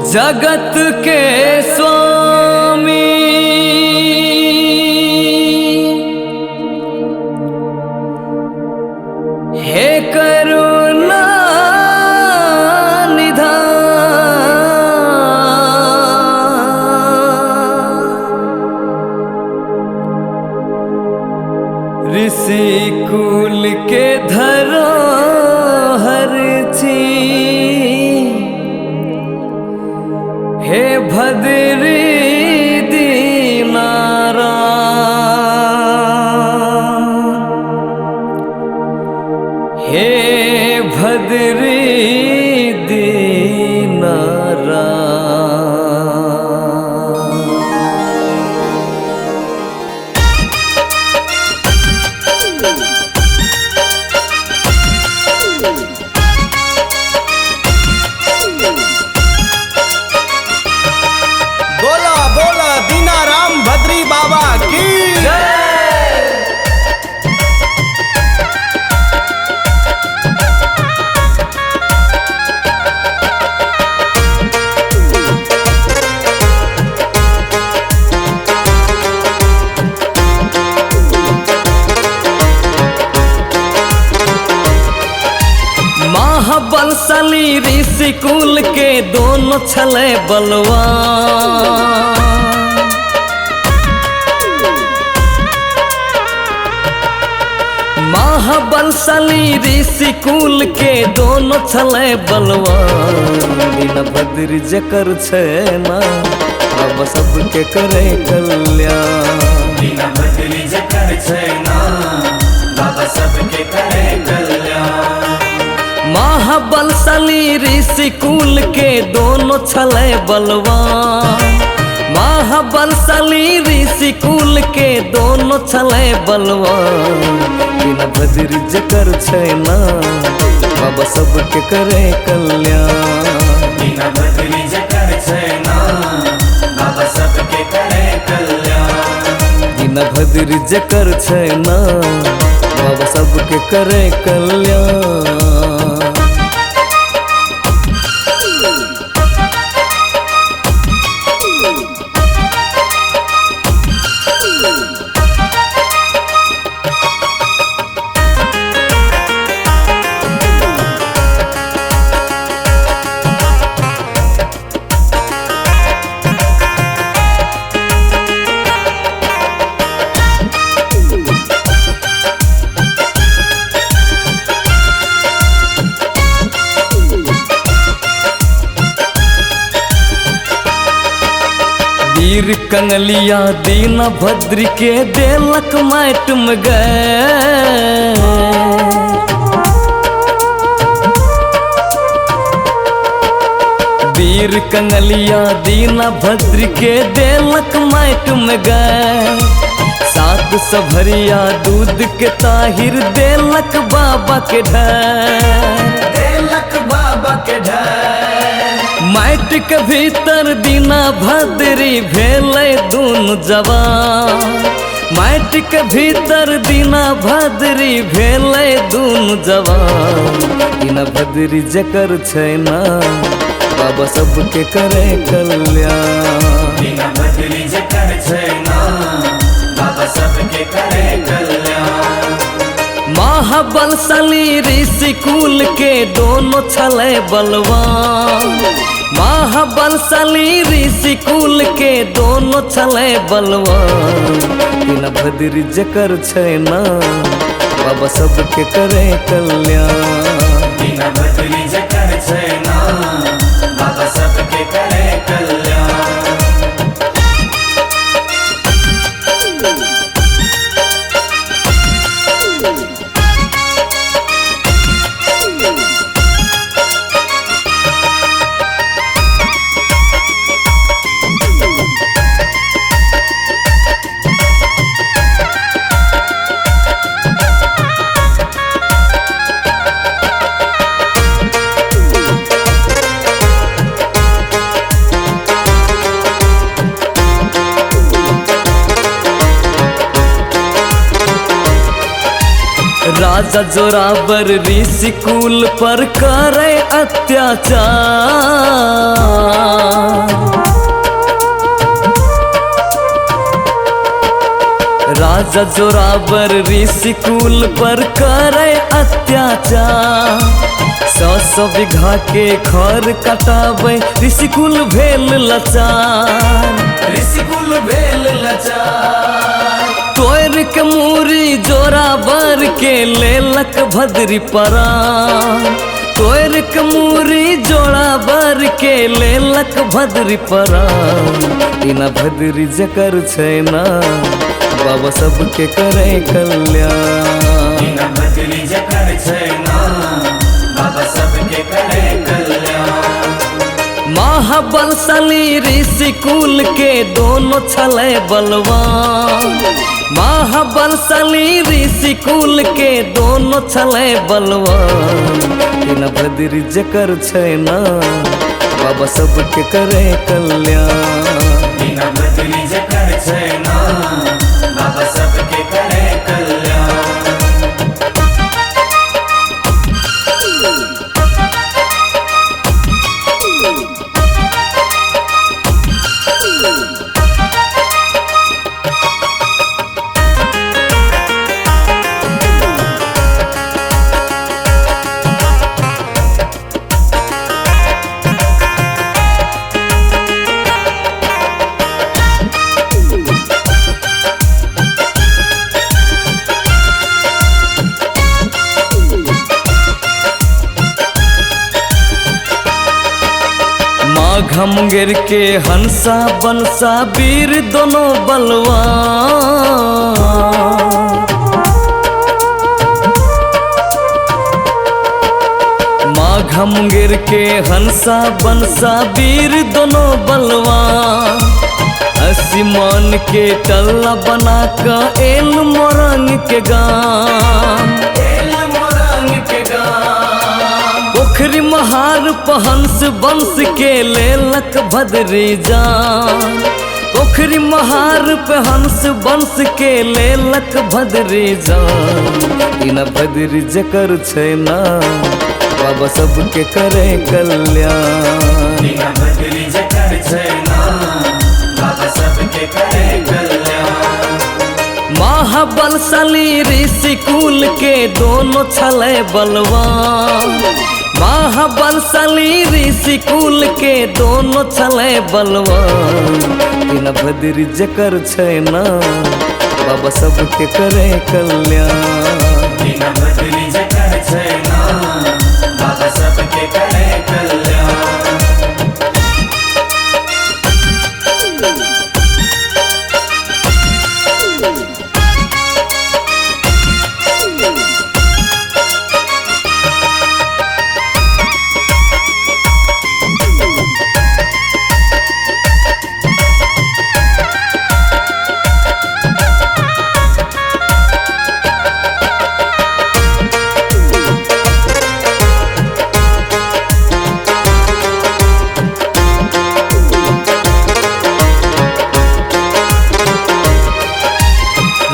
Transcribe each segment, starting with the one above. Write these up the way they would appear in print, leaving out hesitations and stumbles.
जगत के स्वामी हे करुणा निधान, ऋषि कुल के धरोहर छी हे भद्री दीनारा, हे भद्री दीनारा। बाबा की महाबलशाली ऋषि कुल के दोनों छले बलवान, महाबलशाली ऋषि कुल के दोनों छले बलवान। दीनभद्र जकर छैना बाबा सबके करे कल्याण, दीनभद्र जकर छैना बाबा सबके करे कल्याण। महाबलशाली ऋषि कुल के दोनों छले बलवान, महाबलशाली ऋषि कुल के दोनों छले बलवान। दीनभद्र जकर छैना बाबा सबके करे कल्याण, दीनभद्र जकर छैना बाबा सबके करे कल्याण। दीनभद्र जकर छैना बाबा सबके करे कल्याण। वीर कंगलिया दीनभद्र के देलक माट में गए, वीर कंगलिया दीनभद्र के देलक माट में गए। सात सभरिया दूध के ताहिर देलक बाबा के ढेर, देलक बाबा के ढेर। माट के भीतर दीनभद्री भेलै दून जवान, माट के भीतर दीनभद्री भेलै दून जवान। दीनभद्री जकर छैना बाबा सबके करे कल्याण, दीनभद्र जकर छैना बाबा सबके करे कल्याण। महाबलशाली ऋषि कुल के दोनों छले बलवान, महाबलशाली ऋषि कुल के दोनों छले बलवान। दीनभद्र जकर छैना बाबा सबके करे कल्याण, दीनभद्र जकर छैना बाबा सबके करे कल्याण। राजा जोरावर ऋषि कुल पर करे अत्याचार, राजा जोरावर ऋषि कुल पर करे अत्याचार। 100 बीघा के खर कटावे ऋषि कुल भेल लाचार। ऋषि कुल भेल लाचार। तोर के मूरी जोरावर के लेलक भद्री परान। तोर के मूरी जोरावर के लेलक भद्री परान। इना भद्री जकर छै ना बाबा सबके करे कल्याण। इना भद्री जकर छै ना बाबा सबके करे कल्याण। महाबलशाली ऋषि कुल के दोनों छले बलवान। महाबलशाली ऋषि कुल के दोनों छले बलवान। इना भद्री जकर छै ना बाबा सबके करे कल्याण। इना भद्री जकर छै ना बाबा सबके करे कल्याण। घमगिर के हंसा बनसा वीर दोनों बलवान। माँ घमगिर के हंसा बनसा वीर दोनों बलवान। आसमान के टल्ला बना का एल मोरंग के गान। एल मोरंग के गान। पोखरी महार पहंस बंस के लेलक भद्री जान। पोखरी महार पहंस बंस के लेलक भद्री जान। इना भद्री जकर छै ना बाबा सबके करे कल्याण। इना भद्री जकर छै ना बाबा सबके करे कल्याण। महाबलशाली ऋषि कुल के दोनों छले बलवान। महाबलशाली ऋषि कुल के दोनों छले बलवान। इना भद्री जकर छै ना बाबा सबके करे कल्याण। इना भद्री जकर छै ना बाबा सबके करे कल्याण।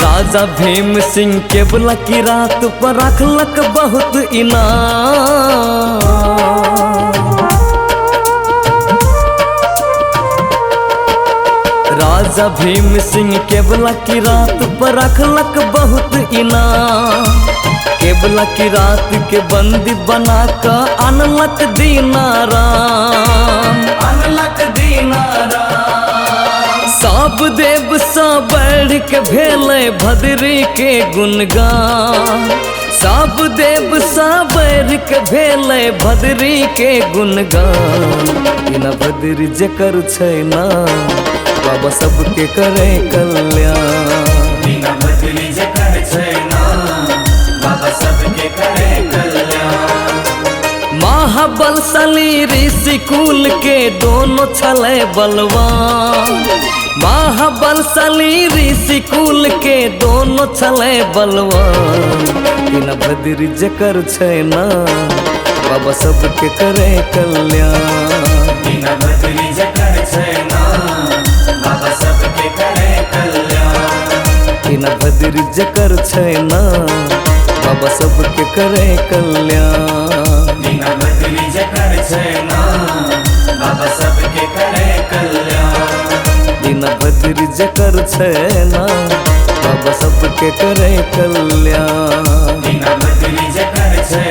राजा भीम सिंह केवला की रात पर रखलक बहुत इनाम। राजा भीम सिंह केवला की रात पर रखलक बहुत इनाम। केवला की रात के बंदी बना का अनलक दीनाराम। अनलक दीनाराम। सब देव सा बढ़ के भेले भद्री के गुणगान। सब देव सा बढ़ के भेले भद्री के गुणगान। इना भद्री जकर छै ना बाबा सबके करे कल्याण। इना भद्री जकर छै ना बाबा सबके करे कल्याण। महाबलशाली ऋषि कुल के दोनों छले बलवान। महाबलशाली ऋषि कुल के दोनों छले बलवान। इना भद्री जकर छै ना बाबा सबके करे कल्याण। इना भद्री जकर छै ना बाबा सबके करे कल्याण। इना भद्री जकर छै ना बाबा सबके करे कल्याण। इना भद्री जकर छै ना बाबा सबके करे कल्याण। इना भद्री जकर छै ना बाबा सबके करे कल्याण। बिना बदली जकर छै